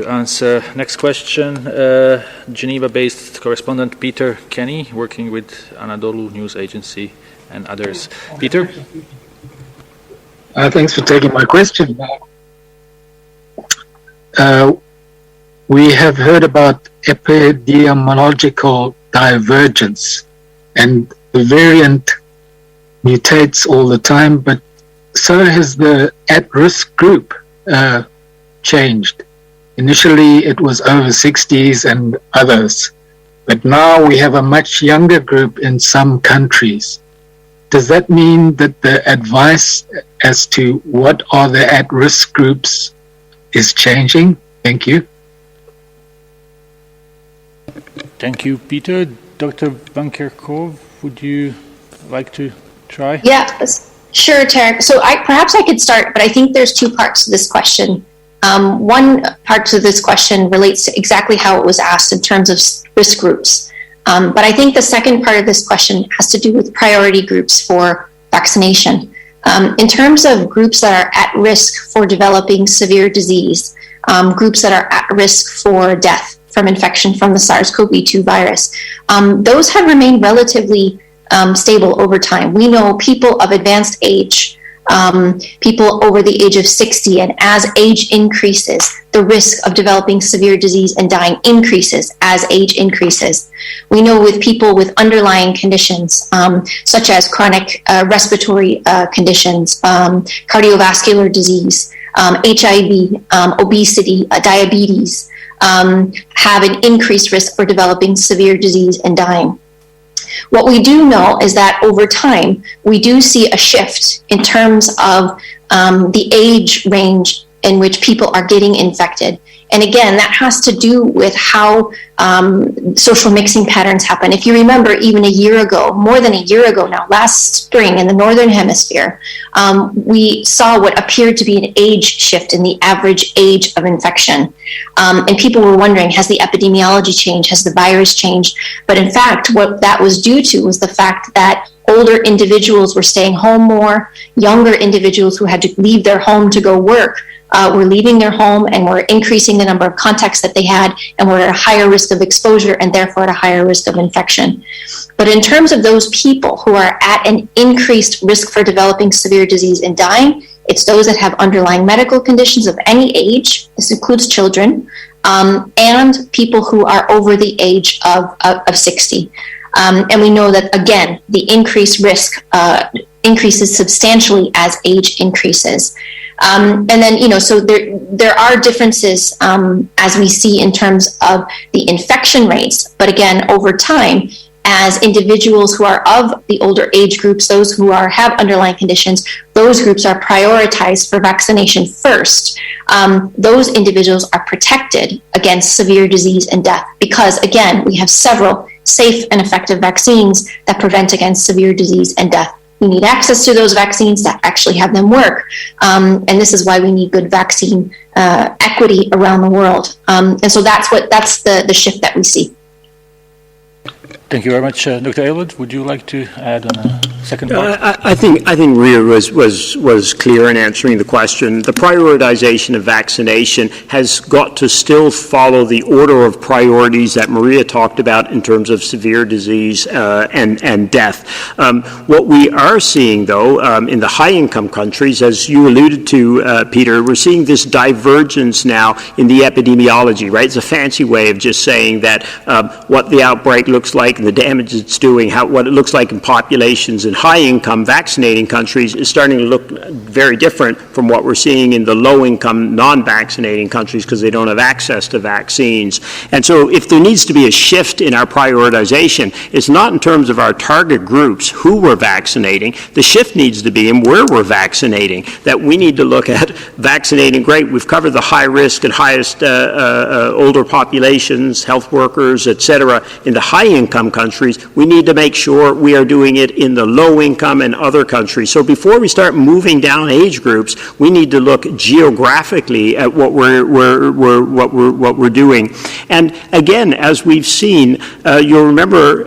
answer. Next question, Geneva-based correspondent Peter Kenny, working with Anadolu News Agency and others. Peter? Thanks for taking my question. We have heard about epidemiological divergence, and the variant mutates all the time, but so has the at-risk group changed. Initially, it was over 60s and others, but now we have a much younger group in some countries. Does that mean that the advice as to what are the at-risk groups is changing? Thank you. Thank you, Peter. Dr. Van Kerkhove, would you like to try? Yeah, sure, Tarek. So perhaps I could start, but I think there's two parts to this question. One part to this question relates to exactly how it was asked in terms of risk groups. But I think the second part of this question has to do with priority groups for vaccination. In terms of groups that are at risk for developing severe disease, groups that are at risk for death from infection from the SARS-CoV-2 virus, those have remained relatively stable over time. We know people of advanced age, people over the age of 60, and as age increases, the risk of developing severe disease and dying increases as age increases. We know with people with underlying conditions, such as chronic respiratory conditions, cardiovascular disease, HIV, obesity, diabetes, have an increased risk for developing severe disease and dying. What we do know is that over time, we do see a shift in terms of the age range in which people are getting infected. And again, that has to do with how social mixing patterns happen. If you remember, even a year ago, more than a year ago now, last spring in the Northern Hemisphere, we saw what appeared to be an age shift in the average age of infection. And people were wondering, has the epidemiology changed? Has the virus changed? But in fact, what that was due to was the fact that older individuals were staying home more, younger individuals who had to leave their home to go work were leaving their home and were increasing the number of contacts that they had and were at a higher risk of exposure and therefore at a higher risk of infection. But in terms of those people who are at an increased risk for developing severe disease and dying, it's those that have underlying medical conditions of any age, this includes children, and people who are over the age of 60. And we know that, again, the increased risk increases substantially as age increases. And then, so there are differences as we see in terms of the infection rates. But again, over time, as individuals who are of the older age groups, those who have underlying conditions, those groups are prioritized for vaccination first. Those individuals are protected against severe disease and death because, again, we have several safe and effective vaccines that prevent against severe disease and death. We need access to those vaccines to actually have them work. And this is why we need good vaccine equity around the world. And so that's the shift that we see. Thank you very much. Dr. Aylward, would you like to add on a second part? I think Ria was clear in answering the question. The prioritization of vaccination has got to still follow the order of priorities that Maria talked about in terms of severe disease and death. What we are seeing, though, in the high-income countries, as you alluded to, Peter, we're seeing this divergence now in the epidemiology, right? It's a fancy way of just saying that what the outbreak looks like and the damage it's doing, what it looks like in populations in high-income vaccinating countries is starting to look very different from what we're seeing in the low-income non-vaccinating countries because they don't have access to vaccines. And so if there needs to be a shift in our prioritization, it's not in terms of our target groups who we're vaccinating. The shift needs to be in where we're vaccinating, that we need to look at vaccinating. Great, we've covered the high risk and highest older populations, health workers, et cetera, in the high-income countries. We need to make sure we are doing it in the low-income and other countries. So before we start moving down age groups, we need to look geographically at what we're doing. And again, as we've seen, you'll remember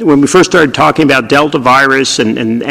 when we first started talking about Delta virus and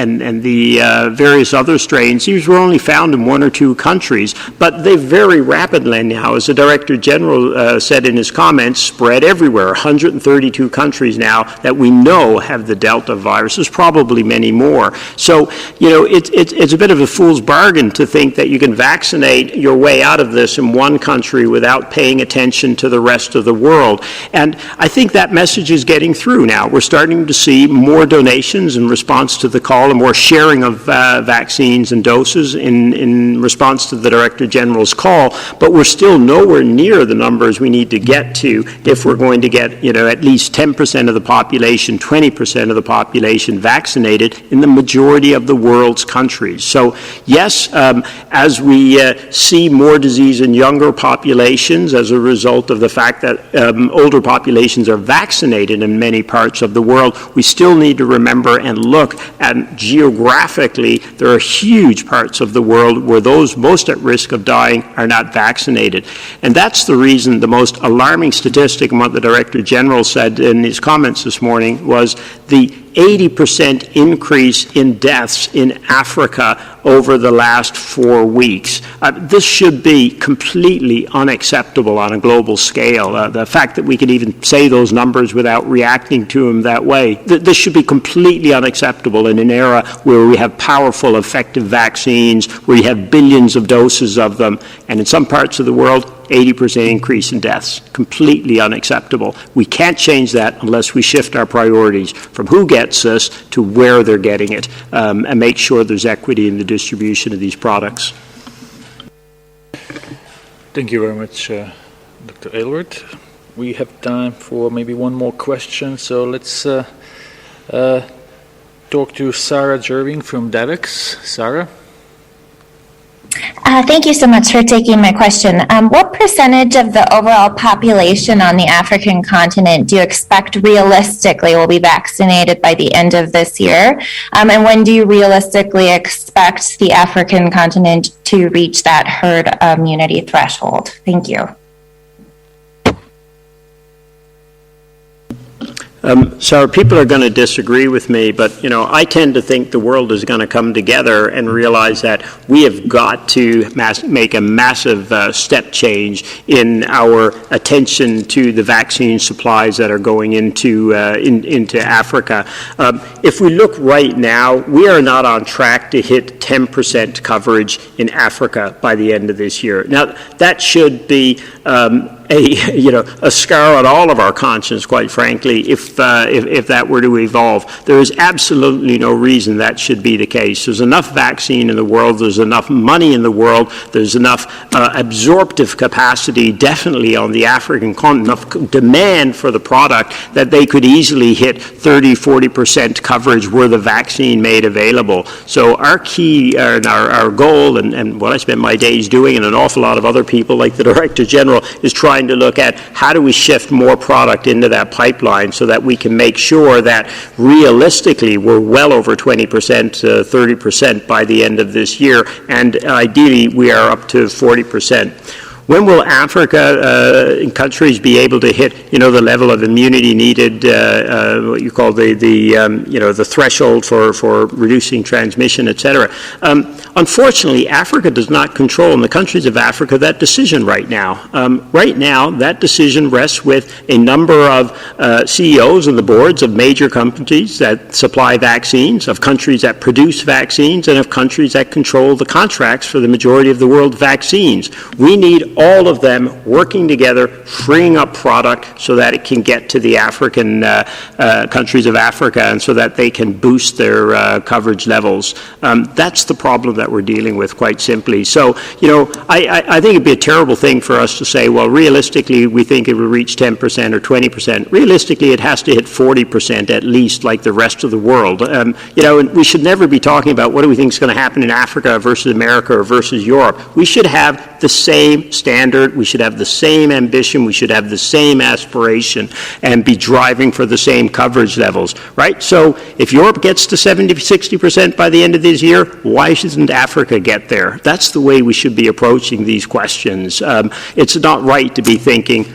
the various other strains, these were only found in 1 or 2 countries, but they very rapidly now, as the Director General said in his comments, spread everywhere, 132 countries countries now that we know have the Delta virus. There's probably many more. So, it's a bit of a fool's bargain to think that you can vaccinate your way out of this in one country without paying attention to the rest of the world. And I think that message is getting through now. We're starting to see more donations in response to the call and more sharing of vaccines and doses in response to the Director General's call, but we're still nowhere near the numbers we need to get to if we're going to get, at least 10% of the population, 20% of the population vaccinated in the majority of the world's countries. So yes, as we see more disease in younger populations as a result of the fact that older populations are vaccinated in many parts of the world, we still need to remember and look at geographically, there are huge parts of the world where those most at risk of dying are not vaccinated. And that's the reason the most alarming statistic, and what the Director General said in his comments this morning, was the 80% increase in deaths in Africa over the last 4 weeks. This should be completely unacceptable on a global scale. The fact that we can even say those numbers without reacting to them that way, this should be completely unacceptable in an era where we have powerful, effective vaccines, where you have billions of doses of them, and in some parts of the world, 80% increase in deaths. Completely unacceptable. We can't change that unless we shift our priorities from who gets this to where they're getting it, and make sure there's equity in the distribution of these products. Thank you very much, Dr. Aylward. We have time for maybe one more question, so let's talk to Sarah Jerving from DAVX. Sarah? Thank you so much for taking my question. What percentage of the overall population on the African continent do you expect realistically will be vaccinated by the end of this year? And when do you realistically expect the African continent to reach that herd immunity threshold? Thank you. So people are going to disagree with me, but, I tend to think the world is going to come together and realize that we have got to make a massive step change in our attention to the vaccine supplies that are going into Africa. If we look right now, we are not on track to hit 10% coverage in Africa by the end of this year. Now, that should be a scar on all of our conscience, quite frankly, if that were to evolve. There is absolutely no reason that should be the case. There's enough vaccine in the world, there's enough money in the world, there's enough absorptive capacity definitely on the African continent, enough demand for the product that they could easily hit 30-40% coverage were the vaccine made available. So our key and our goal, and what I spend my days doing, and an awful lot of other people like the Director General, is trying to look at how do we shift more product into that pipeline so that we can make sure that realistically we're well over 20%, 30% by the end of this year, and ideally we are up to 40%. When will Africa countries be able to hit, the level of immunity needed, what you call the threshold for reducing transmission, et cetera? Unfortunately, Africa does not control, in the countries of Africa, that decision right now. Right now, that decision rests with a number of CEOs and the boards of major companies that supply vaccines, of countries that produce vaccines, and of countries that control the contracts for the majority of the world's vaccines. We need all of them working together, freeing up product so that it can get to the African countries of Africa and so that they can boost their coverage levels. That's the problem that we're dealing with, quite simply. So, I think it'd be a terrible thing for us to say, well, realistically, we think it will reach 10% or 20%. Realistically, it has to hit 40% at least, like the rest of the world. And we should never be talking about what do we think is going to happen in Africa versus America or versus Europe. We should have the same standard, we should have the same ambition, we should have the same aspiration, and be driving for the same coverage levels, right? So if Europe gets to 70-60% by the end of this year, why shouldn't Africa get there? That's the way we should be approaching these questions. It's not right to be thinking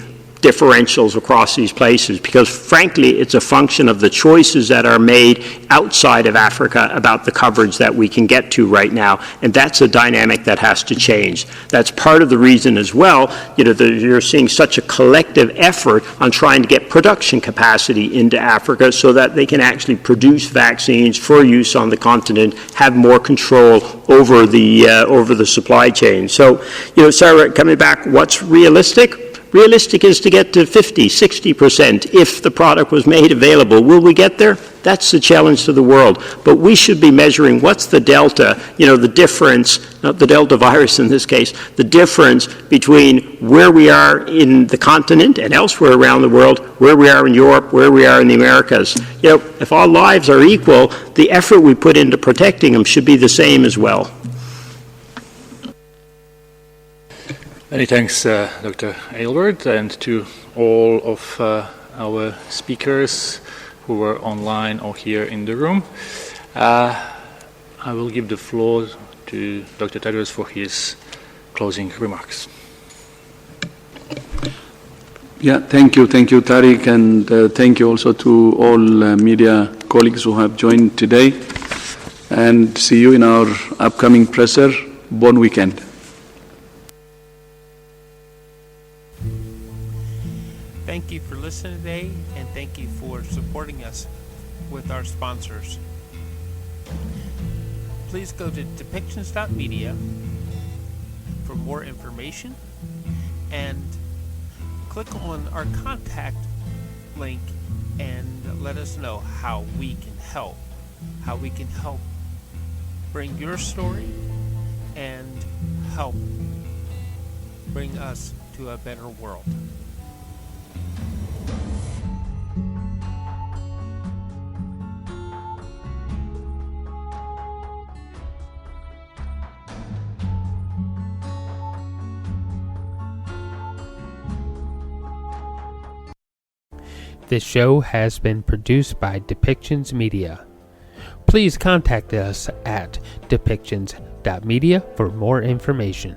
differentials across these places, because frankly, it's a function of the choices that are made outside of Africa about the coverage that we can get to right now, and that's a dynamic that has to change. That's part of the reason as well, you're seeing such a collective effort on trying to get production capacity into Africa so that they can actually produce vaccines for use on the continent, have more control over the supply chain. So, Sarah, coming back, what's realistic? Realistic is to get to 50, 60% if the product was made available. Will we get there? That's the challenge to the world. But we should be measuring what's the delta, the difference, not the Delta virus in this case, the difference between where we are in the continent and elsewhere around the world, where we are in Europe, where we are in the Americas. If all lives are equal, the effort we put into protecting them should be the same as well. Many thanks, Dr. Aylward, and to all of our speakers who were online or here in the room. I will give the floor to Dr. Tedros for his closing remarks. Yeah, thank you, Tariq, and thank you also to all media colleagues who have joined today, and see you in our upcoming presser. Bon weekend. Thank you for listening today, and thank you for supporting us with our sponsors. Please go to depictions.media for more information, and click on our contact link and let us know how we can help bring your story and help bring us to a better world. This show has been produced by Depictions Media. Please contact us at depictions.media for more information.